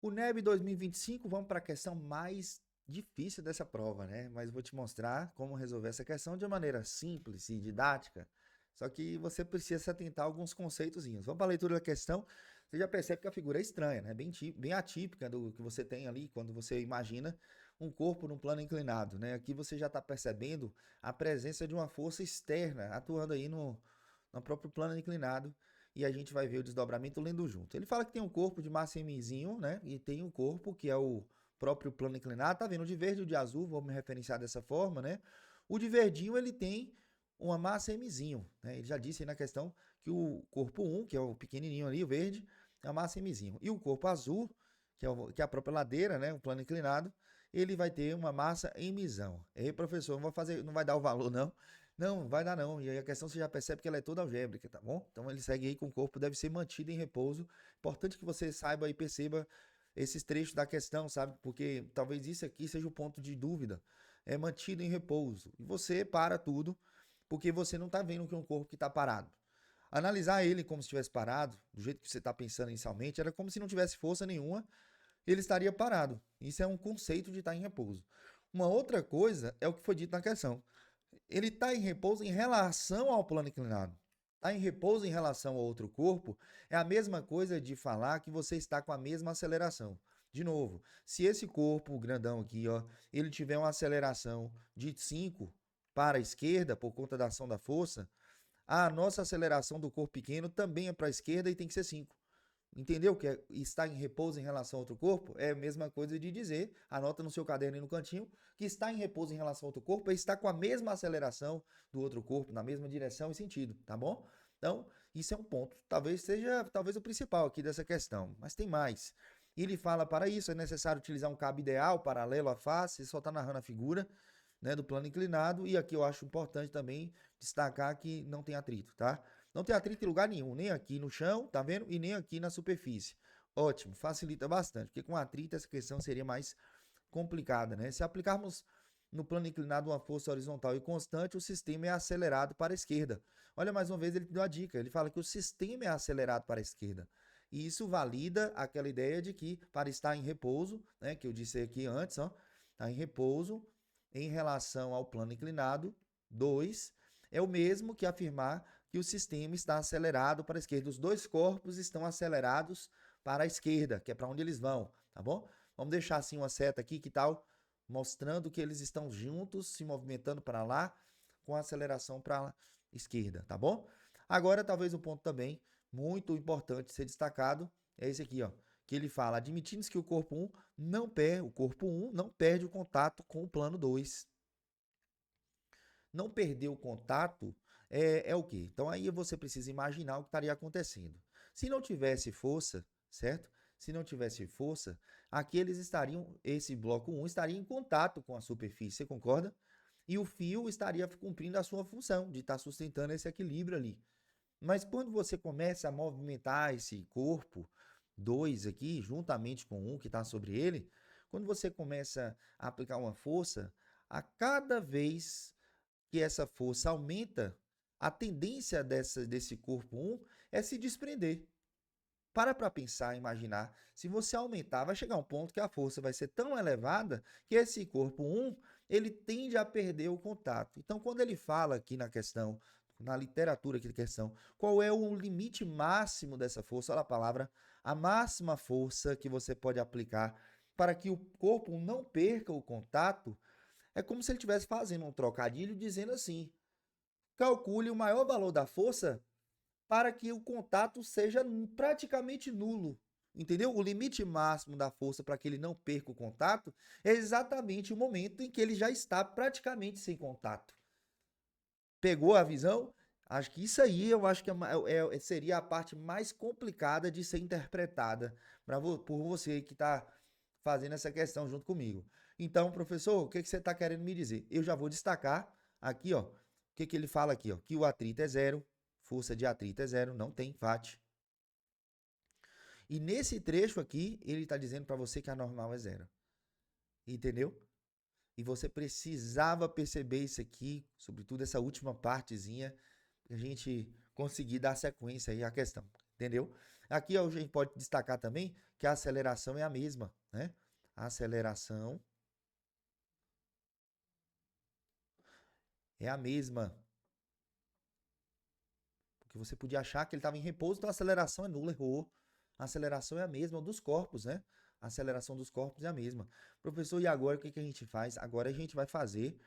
O NEB 2025, vamos para a questão mais difícil dessa prova, né? Mas vou te mostrar como resolver essa questão de uma maneira simples e didática. Só que você precisa se atentar a alguns conceitozinhos. Vamos para a leitura da questão. Você já percebe que a figura é estranha, né? Bem atípica do que você tem ali quando você imagina um corpo num plano inclinado, né? Aqui você já está percebendo a presença de uma força externa atuando aí no próprio plano inclinado e a gente vai ver o desdobramento lendo junto. Ele fala que tem um corpo de massa mzinho, né? E tem um corpo que é o próprio plano inclinado. Tá vendo? O de verde e o de azul, vou me referenciar dessa forma, né? O de verdinho, ele tem uma massa mzinho, né? Ele já disse aí na questão que o corpo 1, que é o pequenininho ali, o verde, é a massa mzinho. E o corpo azul, que é a própria ladeira, né? O plano inclinado, ele vai ter uma massa mzão. E aí, professor, não vai dar o valor, não. Não, vai dar não. E aí a questão você já percebe que ela é toda algébrica, tá bom? Então ele segue aí com o corpo deve ser mantido em repouso. Importante que você saiba e perceba esses trechos da questão, sabe? Porque talvez isso aqui seja o ponto de dúvida. É mantido em repouso. E você para tudo, porque você não está vendo que é um corpo que está parado. Analisar ele como se estivesse parado, do jeito que você está pensando inicialmente, era como se não tivesse força nenhuma, ele estaria parado. Isso é um conceito de estar em repouso. Uma outra coisa é o que foi dito na questão. Ele está em repouso em relação ao plano inclinado. Está em repouso em relação ao outro corpo é a mesma coisa de falar que você está com a mesma aceleração. De novo, se esse corpo grandão aqui, ó, ele tiver uma aceleração de 5 para a esquerda por conta da ação da força, a nossa aceleração do corpo pequeno também é para a esquerda e tem que ser 5. Entendeu que está em repouso em relação ao outro corpo? É a mesma coisa de dizer, anota no seu caderno aí no cantinho, que está em repouso em relação ao outro corpo é estar com a mesma aceleração do outro corpo, na mesma direção e sentido, tá bom? Então, isso é um ponto. Talvez o principal aqui dessa questão, mas tem mais. Ele fala, para isso é necessário utilizar um cabo ideal, paralelo à face, só está narrando a figura, né, do plano inclinado, e aqui eu acho importante também destacar que não tem atrito, tá? Não tem atrito em lugar nenhum, nem aqui no chão, tá vendo? E nem aqui na superfície. Ótimo, facilita bastante, porque com atrito essa questão seria mais complicada, né? Se aplicarmos no plano inclinado uma força horizontal e constante, o sistema é acelerado para a esquerda. Olha, mais uma vez ele deu a dica, ele fala que o sistema é acelerado para a esquerda. E isso valida aquela ideia de que para estar em repouso, né, que eu disse aqui antes, ó, está em repouso em relação ao plano inclinado, 2, é o mesmo que afirmar que o sistema está acelerado para a esquerda. Os dois corpos estão acelerados para a esquerda, que é para onde eles vão, tá bom? Vamos deixar assim uma seta aqui, que tal? Mostrando que eles estão juntos, se movimentando para lá, com a aceleração para a esquerda, tá bom? Agora, talvez um ponto também muito importante ser destacado é esse aqui, ó, que ele fala, admitindo que o corpo 1 não perde o contato com o plano 2. Não perder o contato é o quê? Então aí você precisa imaginar o que estaria acontecendo. Se não tivesse força, certo? Se não tivesse força, aqui esse bloco 1 estaria em contato com a superfície, você concorda? E o fio estaria cumprindo a sua função de estar sustentando esse equilíbrio ali. Mas quando você começa a movimentar esse corpo 2 aqui, juntamente com um que está sobre ele, quando você começa a aplicar uma força, a cada vez que essa força aumenta, a tendência desse corpo 1 é se desprender. Para pensar, imaginar, se você aumentar, vai chegar um ponto que a força vai ser tão elevada que esse corpo 1, ele tende a perder o contato. Então, quando ele fala aqui na questão, na literatura aqui da questão, qual é o limite máximo dessa força? Olha a palavra, a máxima força que você pode aplicar para que o corpo não perca o contato, é como se ele estivesse fazendo um trocadilho dizendo assim: calcule o maior valor da força para que o contato seja praticamente nulo. Entendeu? O limite máximo da força para que ele não perca o contato é exatamente o momento em que ele já está praticamente sem contato. Pegou a visão? Acho que isso aí eu acho que seria a parte mais complicada de ser interpretada por você que está fazendo essa questão junto comigo. Então, professor, o que você está querendo me dizer? Eu já vou destacar aqui, ó, o que ele fala aqui, ó, que o atrito é zero, força de atrito é zero, não tem FAT. E nesse trecho aqui, ele está dizendo para você que a normal é zero. Entendeu? E você precisava perceber isso aqui, sobretudo essa última partezinha, pra gente conseguir dar sequência aí à questão, entendeu? Aqui a gente pode destacar também que a aceleração é a mesma, né? A aceleração é a mesma. Porque você podia achar que ele estava em repouso, então a aceleração é nula, errou. A aceleração é a mesma dos corpos, né? A aceleração dos corpos é a mesma. Professor, e agora o que a gente faz? Agora a gente vai fazer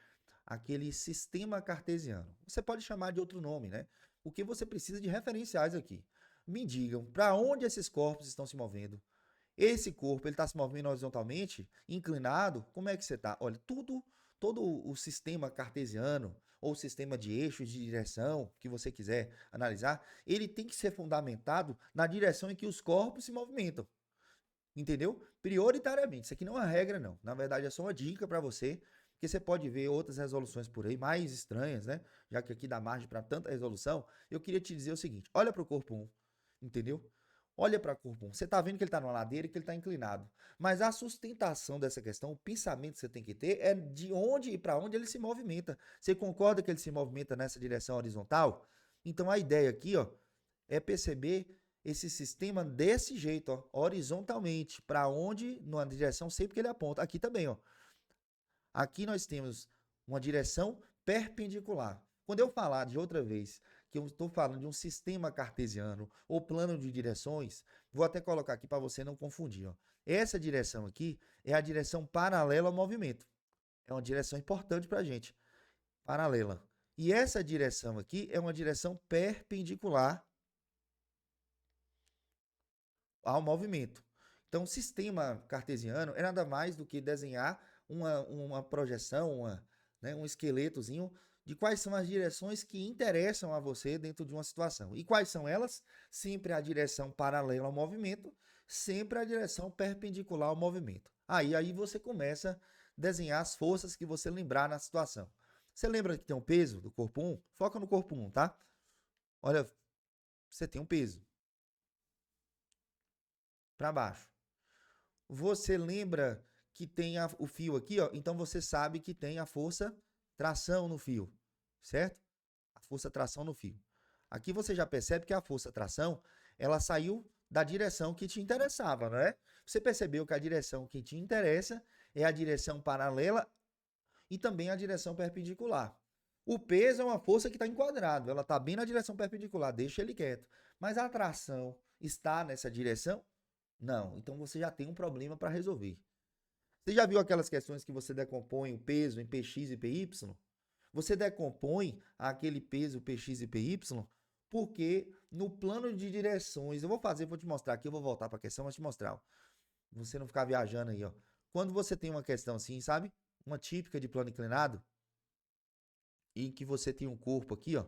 aquele sistema cartesiano. Você pode chamar de outro nome, né? Porque você precisa de referenciais aqui. Me digam para onde esses corpos estão se movendo. Esse corpo, ele está se movendo horizontalmente, inclinado, como é que você está? Olha, todo o sistema cartesiano, ou sistema de eixos de direção, que você quiser analisar, ele tem que ser fundamentado na direção em que os corpos se movimentam. Entendeu? Prioritariamente. Isso aqui não é uma regra, não. Na verdade, é só uma dica para você, porque você pode ver outras resoluções por aí, mais estranhas, né? Já que aqui dá margem para tanta resolução, eu queria te dizer o seguinte: olha para o corpo 1, entendeu? Olha para o corpo 1. Você está vendo que ele está numa ladeira e que ele está inclinado. Mas a sustentação dessa questão, o pensamento que você tem que ter é de onde e para onde ele se movimenta. Você concorda que ele se movimenta nessa direção horizontal? Então a ideia aqui, ó, é perceber esse sistema desse jeito, ó, horizontalmente, para onde, numa direção sempre que ele aponta. Aqui também, ó. Aqui nós temos uma direção perpendicular. Quando eu falar de outra vez que eu estou falando de um sistema cartesiano ou plano de direções, vou até colocar aqui para você não confundir. Ó. Essa direção aqui é a direção paralela ao movimento. É uma direção importante para a gente. Paralela. E essa direção aqui é uma direção perpendicular ao movimento. Então, o sistema cartesiano é nada mais do que desenhar uma projeção, né, um esqueletozinho de quais são as direções que interessam a você dentro de uma situação. E quais são elas? Sempre a direção paralela ao movimento, sempre a direção perpendicular ao movimento. Aí você começa a desenhar as forças que você lembrar na situação. Você lembra que tem um peso do corpo 1? Foca no corpo 1, tá? Olha, você tem um peso para baixo. Você lembra que tem o fio aqui, ó? Então você sabe que tem a força tração no fio, certo? A força tração no fio. Aqui você já percebe que a força tração, ela saiu da direção que te interessava, não é? Você percebeu que a direção que te interessa é a direção paralela e também a direção perpendicular. O peso é uma força que está enquadrado, ela está bem na direção perpendicular, deixa ele quieto. Mas a tração está nessa direção? Não. Então você já tem um problema para resolver. Você já viu aquelas questões que você decompõe o peso em Px e Py? Você decompõe aquele peso Px e Py porque no plano de direções, vou te mostrar aqui, eu vou voltar para a questão, mas te mostrar. Ó. Você não ficar viajando aí, ó. Quando você tem uma questão assim, sabe? Uma típica de plano inclinado, em que você tem um corpo aqui, ó.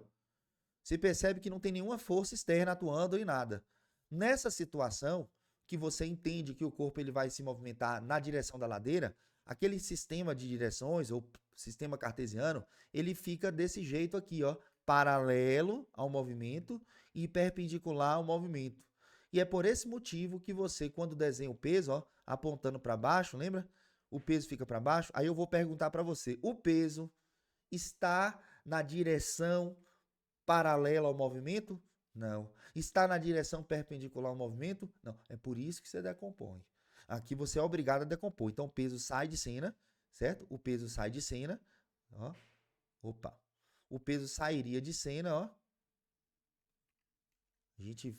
Você percebe que não tem nenhuma força externa atuando em nada. Nessa situação, que você entende que o corpo ele vai se movimentar na direção da ladeira, aquele sistema de direções, ou sistema cartesiano, ele fica desse jeito aqui, ó, paralelo ao movimento e perpendicular ao movimento. E é por esse motivo que você, quando desenha o peso, ó, apontando para baixo, lembra? O peso fica para baixo. Aí eu vou perguntar para você, o peso está na direção paralela ao movimento? Não. Está na direção perpendicular ao movimento? Não. É por isso que você decompõe. Aqui você é obrigado a decompor. Então o peso sai de cena, certo? O peso sai de cena, ó. Opa. O peso sairia de cena, ó. A gente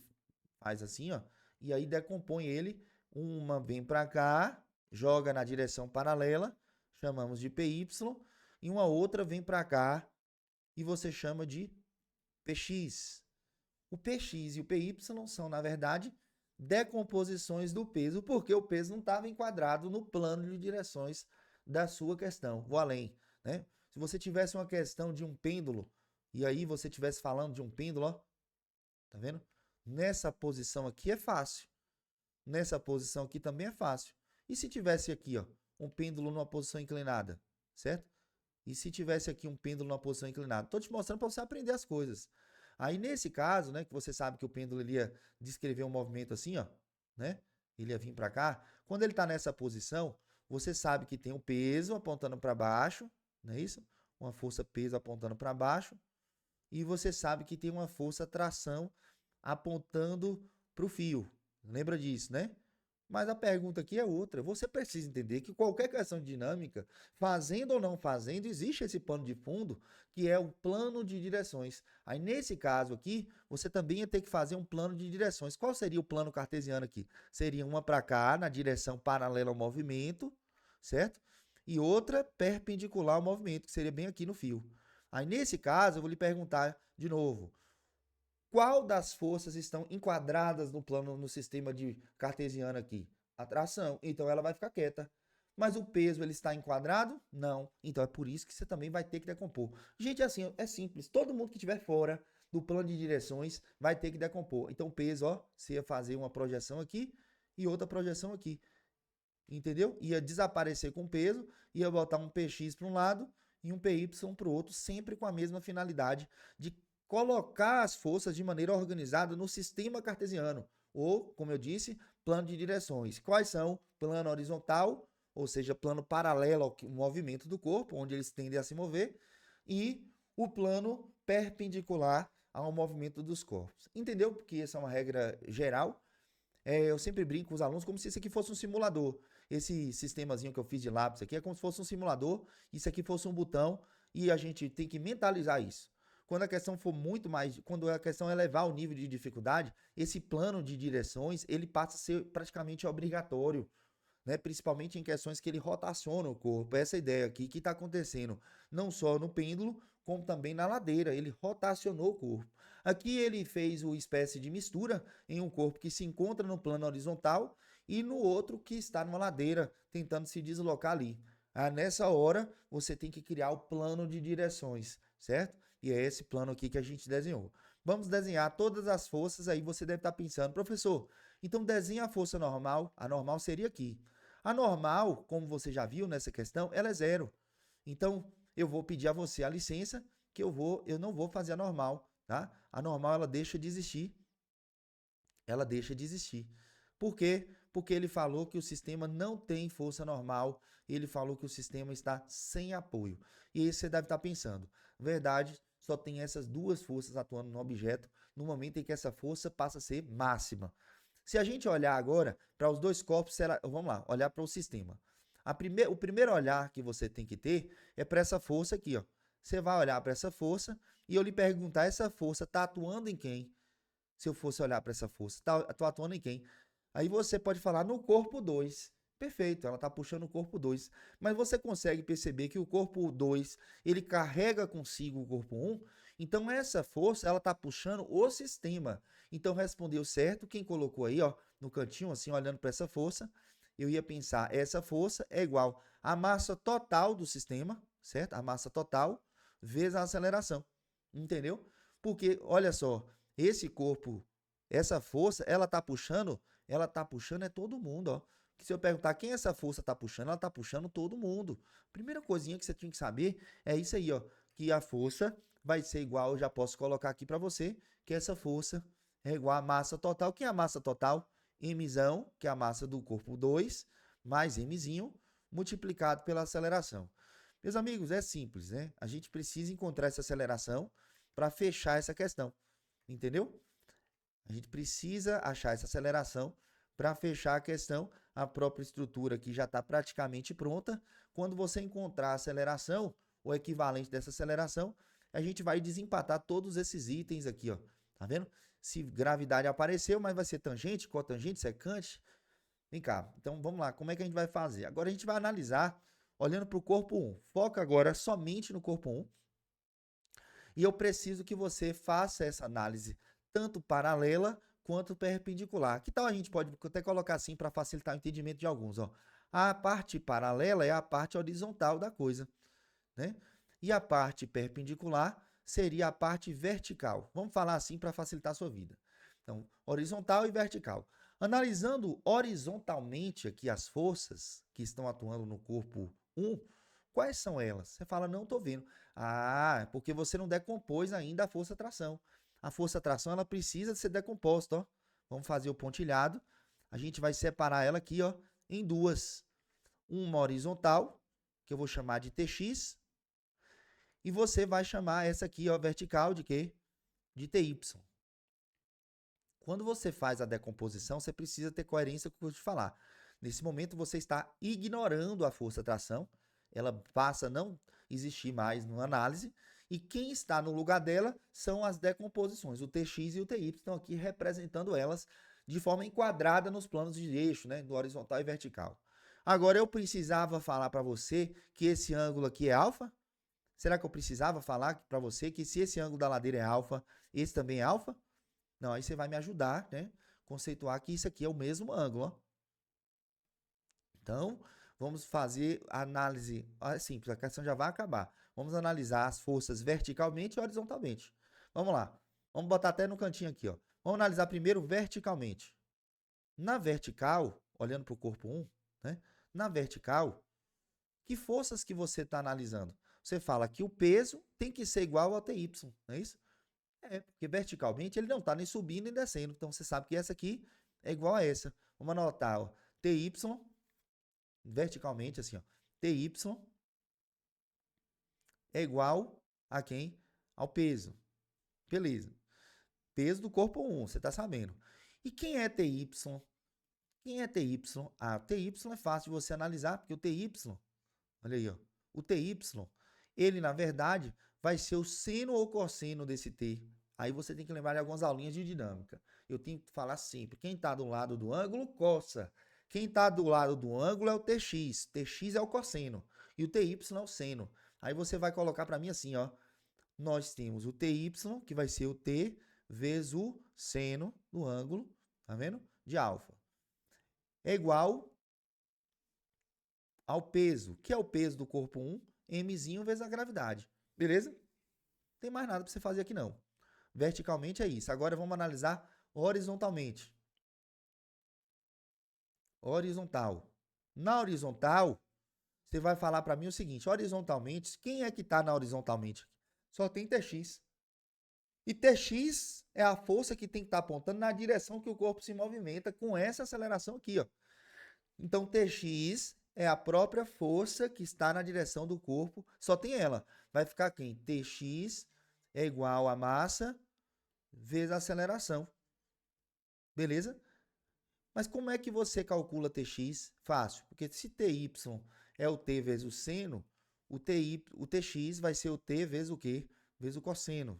faz assim, ó. E aí decompõe ele. Uma vem para cá, joga na direção paralela, chamamos de PY. E uma outra vem para cá e você chama de PX. O Px e o Py são, na verdade, decomposições do peso, porque o peso não estava enquadrado no plano de direções da sua questão. Vou além, né? Se você tivesse uma questão de um pêndulo, e aí você estivesse falando de um pêndulo, ó, tá vendo? Nessa posição aqui é fácil. Nessa posição aqui também é fácil. E se tivesse aqui, ó, um pêndulo numa posição inclinada, certo? E se tivesse aqui um pêndulo numa posição inclinada? Estou te mostrando para você aprender as coisas. Aí, nesse caso, né, que você sabe que o pêndulo ele ia descrever um movimento assim, ó, né? Ele ia vir para cá. Quando ele está nessa posição, você sabe que tem um peso apontando para baixo, não é isso? Uma força peso apontando para baixo. E você sabe que tem uma força tração apontando para o fio. Lembra disso, né? Mas a pergunta aqui é outra. Você precisa entender que qualquer questão de dinâmica, fazendo ou não fazendo, existe esse pano de fundo, que é o plano de direções. Aí, nesse caso aqui, você também ia ter que fazer um plano de direções. Qual seria o plano cartesiano aqui? Seria uma para cá, na direção paralela ao movimento, certo? E outra perpendicular ao movimento, que seria bem aqui no fio. Aí, nesse caso, eu vou lhe perguntar de novo. Qual das forças estão enquadradas no plano, no sistema de cartesiano aqui? A tração. Então ela vai ficar quieta. Mas o peso, ele está enquadrado? Não. Então é por isso que você também vai ter que decompor. Gente, assim, é simples. Todo mundo que estiver fora do plano de direções vai ter que decompor. Então o peso, ó, você ia fazer uma projeção aqui e outra projeção aqui. Entendeu? Ia desaparecer com o peso, ia botar um px para um lado e um py para o outro, sempre com a mesma finalidade de colocar as forças de maneira organizada no sistema cartesiano, ou, como eu disse, plano de direções. Quais são? Plano horizontal, ou seja, plano paralelo ao movimento do corpo, onde eles tendem a se mover, e o plano perpendicular ao movimento dos corpos. Entendeu? Porque essa é uma regra geral. Eu sempre brinco com os alunos como se isso aqui fosse um simulador. Esse sistemazinho que eu fiz de lápis aqui é como se fosse um simulador, isso aqui fosse um botão, e a gente tem que mentalizar isso. Quando a questão for muito mais, quando a questão elevar o nível de dificuldade, esse plano de direções, ele passa a ser praticamente obrigatório, né? Principalmente em questões que ele rotaciona o corpo. Essa ideia aqui que está acontecendo não só no pêndulo, como também na ladeira. Ele rotacionou o corpo. Aqui ele fez uma espécie de mistura em um corpo que se encontra no plano horizontal e no outro que está numa ladeira, tentando se deslocar ali. Nessa hora, você tem que criar o plano de direções, certo? E é esse plano aqui que a gente desenhou. Vamos desenhar todas as forças, aí você deve estar pensando, professor, então desenha a força normal, a normal seria aqui. A normal, como você já viu nessa questão, ela é zero. Então, eu vou pedir a você a licença que eu não vou fazer a normal, tá? A normal, ela deixa de existir. Ela deixa de existir. Por quê? Porque ele falou que o sistema não tem força normal, ele falou que o sistema está sem apoio. E aí você deve estar pensando, verdade, só tem essas duas forças atuando no objeto no momento em que essa força passa a ser máxima. Se a gente olhar agora para os dois corpos, vamos lá, olhar para o sistema. O primeiro olhar que você tem que ter é para essa força aqui, ó. Você vai olhar para essa força e eu lhe perguntar, essa força está atuando em quem? Se eu fosse olhar para essa força, está atuando em quem? Aí você pode falar no corpo 2. Perfeito, ela está puxando o corpo 2. Mas você consegue perceber que o corpo 2, ele carrega consigo o corpo 1. Então essa força, ela está puxando o sistema. Então respondeu certo quem colocou aí, ó, no cantinho, assim, olhando para essa força. Eu ia pensar, essa força é igual à massa total do sistema, certo? A massa total vezes a aceleração. Entendeu? Porque, olha só, esse corpo, essa força, ela tá puxando é todo mundo, ó. Que se eu perguntar quem essa força tá puxando, ela tá puxando todo mundo. Primeira coisinha que você tinha que saber é isso aí, ó, que a força vai ser igual, eu já posso colocar aqui para você, que essa força é igual à massa total. Que é a massa total? Mzão, que é a massa do corpo 2, mais Mzinho, multiplicado pela aceleração. Meus amigos, é simples, né? A gente precisa encontrar essa aceleração para fechar essa questão. Entendeu? A gente precisa achar essa aceleração para fechar a questão. A própria estrutura aqui já está praticamente pronta. Quando você encontrar a aceleração, o equivalente dessa aceleração, a gente vai desempatar todos esses itens aqui, ó. Tá vendo? Se gravidade apareceu, mas vai ser tangente, cotangente, secante. Vem cá, então vamos lá, como é que a gente vai fazer? Agora a gente vai analisar olhando para o corpo 1. Foca agora somente no corpo 1. E eu preciso que você faça essa análise tanto paralela quanto perpendicular. Que tal a gente pode até colocar assim para facilitar o entendimento de alguns, ó. A parte paralela é a parte horizontal da coisa, né? E a parte perpendicular seria a parte vertical. Vamos falar assim para facilitar a sua vida. Então, horizontal e vertical. Analisando horizontalmente aqui as forças que estão atuando no corpo 1, quais são elas? Você fala, não estou vendo. Ah, é porque você não decompôs ainda a força-tração. A força-tração, ela precisa ser decomposta, ó. Vamos fazer o pontilhado. A gente vai separar ela aqui, ó, em duas. Uma horizontal, que eu vou chamar de TX, e você vai chamar essa aqui, ó, vertical, de quê? De TY. Quando você faz a decomposição, você precisa ter coerência com o que eu vou te falar. Nesse momento, você está ignorando a força tração, ela passa a não existir mais na análise, e quem está no lugar dela são as decomposições, o TX e o TY, estão aqui representando elas de forma enquadrada nos planos de eixo, né, do horizontal e vertical. Agora, eu precisava falar para você que esse ângulo aqui é alfa? Será que eu precisava falar para você que se esse ângulo da ladeira é alfa, esse também é alfa? Não, aí você vai me ajudar, né? Conceituar que isso aqui é o mesmo ângulo, ó. Então, vamos fazer a análise simples, a questão já vai acabar. Vamos analisar as forças verticalmente e horizontalmente. Vamos lá. Vamos botar até no cantinho aqui, ó. Vamos analisar primeiro verticalmente. Na vertical, olhando para o corpo 1, né? Na vertical, que forças que você está analisando? Você fala que o peso tem que ser igual ao TY, não é isso? É, porque verticalmente ele não está nem subindo nem descendo. Então você sabe que essa aqui é igual a essa. Vamos anotar, ó, TY, verticalmente assim, ó, TY é igual a quem? Ao peso. Beleza. Peso do corpo 1, você está sabendo. E quem é TY? Quem é TY? Ah, TY é fácil de você analisar, porque o TY, olha aí, ó, o TY, ele na verdade vai ser o seno ou cosseno desse T. Aí você tem que lembrar de algumas aulinhas de dinâmica. Eu tenho que falar sempre, quem está do lado do ângulo, coça. Quem está do lado do ângulo é o TX. TX é o cosseno. E o TY é o seno. Aí você vai colocar para mim assim, ó. Nós temos o TY, que vai ser o T, vezes o seno do ângulo, tá vendo? De alfa. É igual ao peso, que é o peso do corpo 1, mzinho vezes a gravidade. Beleza? Não tem mais nada para você fazer aqui não. Verticalmente é isso. Agora vamos analisar horizontalmente. Horizontal. Na horizontal, você vai falar para mim o seguinte, horizontalmente, quem é que está na horizontalmente? Só tem TX. E TX é a força que tem que estar apontando na direção que o corpo se movimenta com essa aceleração aqui, ó. Então, TX é a própria força que está na direção do corpo, só tem ela. Vai ficar quem? TX é igual a massa vezes a aceleração. Beleza? Mas como é que você calcula TX? Fácil, porque se TY é o T vezes o seno, o TX vai ser o T vezes o quê? Vezes o cosseno,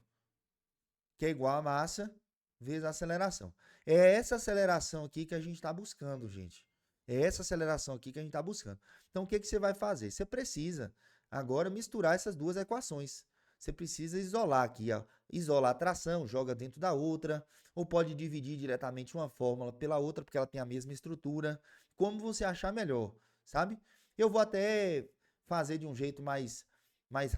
que é igual a massa vezes a aceleração. É essa aceleração aqui que a gente está buscando, gente. É essa aceleração aqui que a gente está buscando. Então, o que, que você vai fazer? Você precisa agora misturar essas duas equações. Você precisa isolar aqui, ó. Isolar a tração, joga dentro da outra, ou pode dividir diretamente uma fórmula pela outra, porque ela tem a mesma estrutura, como você achar melhor, sabe? Eu vou até fazer de um jeito mais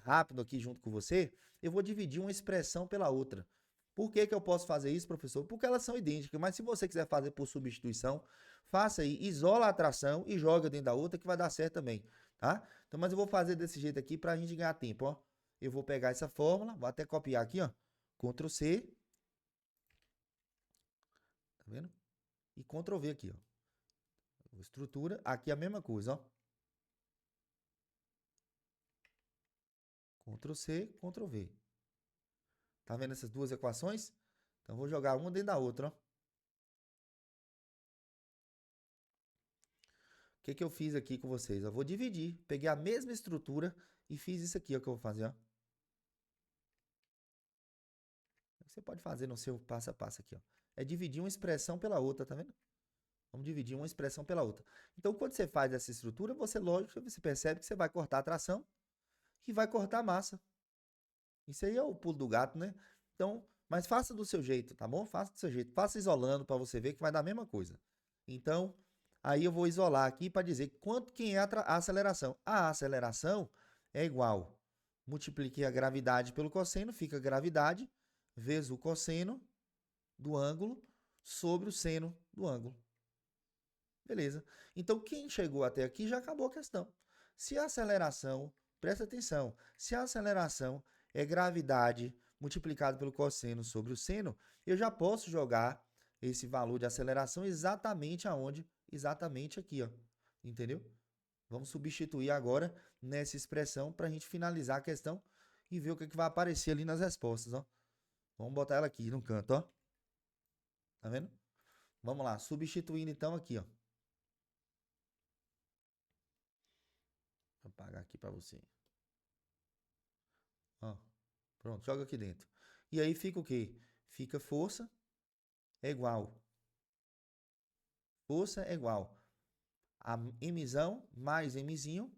rápido aqui junto com você, eu vou dividir uma expressão pela outra. Por que que eu posso fazer isso, professor? Porque elas são idênticas, mas se você quiser fazer por substituição, faça aí, isola a tração e joga dentro da outra que vai dar certo também, tá? Então, mas eu vou fazer desse jeito aqui para a gente ganhar tempo, ó. Eu vou pegar essa fórmula, vou até copiar aqui, ó, Ctrl C, tá vendo? E Ctrl V aqui, ó. Estrutura, aqui é a mesma coisa, ó. Ctrl C, Ctrl V. Tá vendo essas duas equações? Então, vou jogar uma dentro da outra, ó. O que que eu fiz aqui com vocês? Eu vou dividir. Peguei a mesma estrutura e fiz isso aqui, ó, que eu vou fazer, ó. Você pode fazer no seu passo a passo aqui, ó. É dividir uma expressão pela outra, tá vendo? Vamos dividir uma expressão pela outra. Então, quando você faz essa estrutura, você, lógico, você percebe que você vai cortar a tração e vai cortar a massa. Isso aí é o pulo do gato, né? Então, mas faça do seu jeito, tá bom? Faça do seu jeito. Faça isolando para você ver que vai dar a mesma coisa. Então, aí eu vou isolar aqui para dizer quanto que é a aceleração. A aceleração é igual. Multipliquei a gravidade pelo cosseno, fica gravidade vezes o cosseno do ângulo sobre o seno do ângulo. Beleza. Então, quem chegou até aqui já acabou a questão. Se a aceleração, presta atenção, se a aceleração é gravidade multiplicado pelo cosseno sobre o seno, eu já posso jogar esse valor de aceleração exatamente aonde? Exatamente aqui, ó. Entendeu? Vamos substituir agora nessa expressão para a gente finalizar a questão e ver o que vai aparecer ali nas respostas, ó. Vamos botar ela aqui no canto, ó. Tá vendo? Vamos lá, substituindo então aqui, ó. Vou apagar aqui para você. Ó, pronto, joga aqui dentro. E aí fica o quê? Fica força é igual. Força é igual a emissão mais emizinho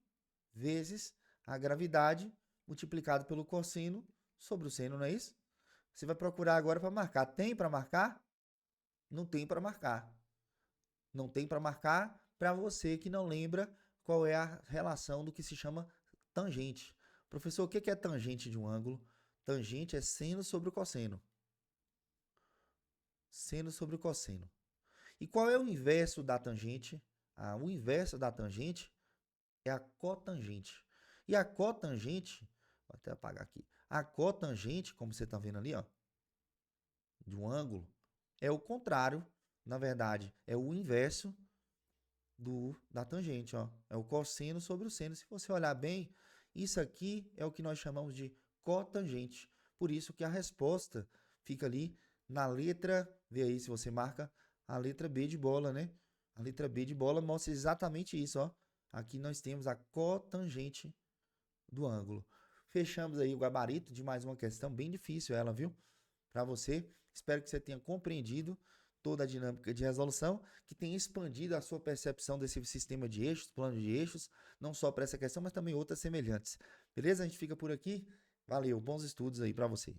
vezes a gravidade multiplicado pelo cosseno sobre o seno, não é isso? Você vai procurar agora para marcar. Tem para marcar? Não tem para marcar. Não tem para marcar para você que não lembra qual é a relação do que se chama tangente. Professor, o que é tangente de um ângulo? Tangente é seno sobre o cosseno. Seno sobre o cosseno. E qual é o inverso da tangente? O inverso da tangente é a cotangente. E a cotangente, vou até apagar aqui. A cotangente, como você está vendo ali, ó, de um ângulo, é o contrário, na verdade, é o inverso da tangente, ó. É o cosseno sobre o seno. Se você olhar bem, isso aqui é o que nós chamamos de cotangente. Por isso que a resposta fica ali na letra, vê aí se você marca a letra B de bola, né? A letra B de bola mostra exatamente isso, ó. Aqui nós temos a cotangente do ângulo. Fechamos aí o gabarito de mais uma questão bem difícil ela, viu? Para você. Espero que você tenha compreendido toda a dinâmica de resolução, que tenha expandido a sua percepção desse sistema de eixos, plano de eixos, não só para essa questão, mas também outras semelhantes. Beleza? A gente fica por aqui. Valeu, bons estudos aí para você.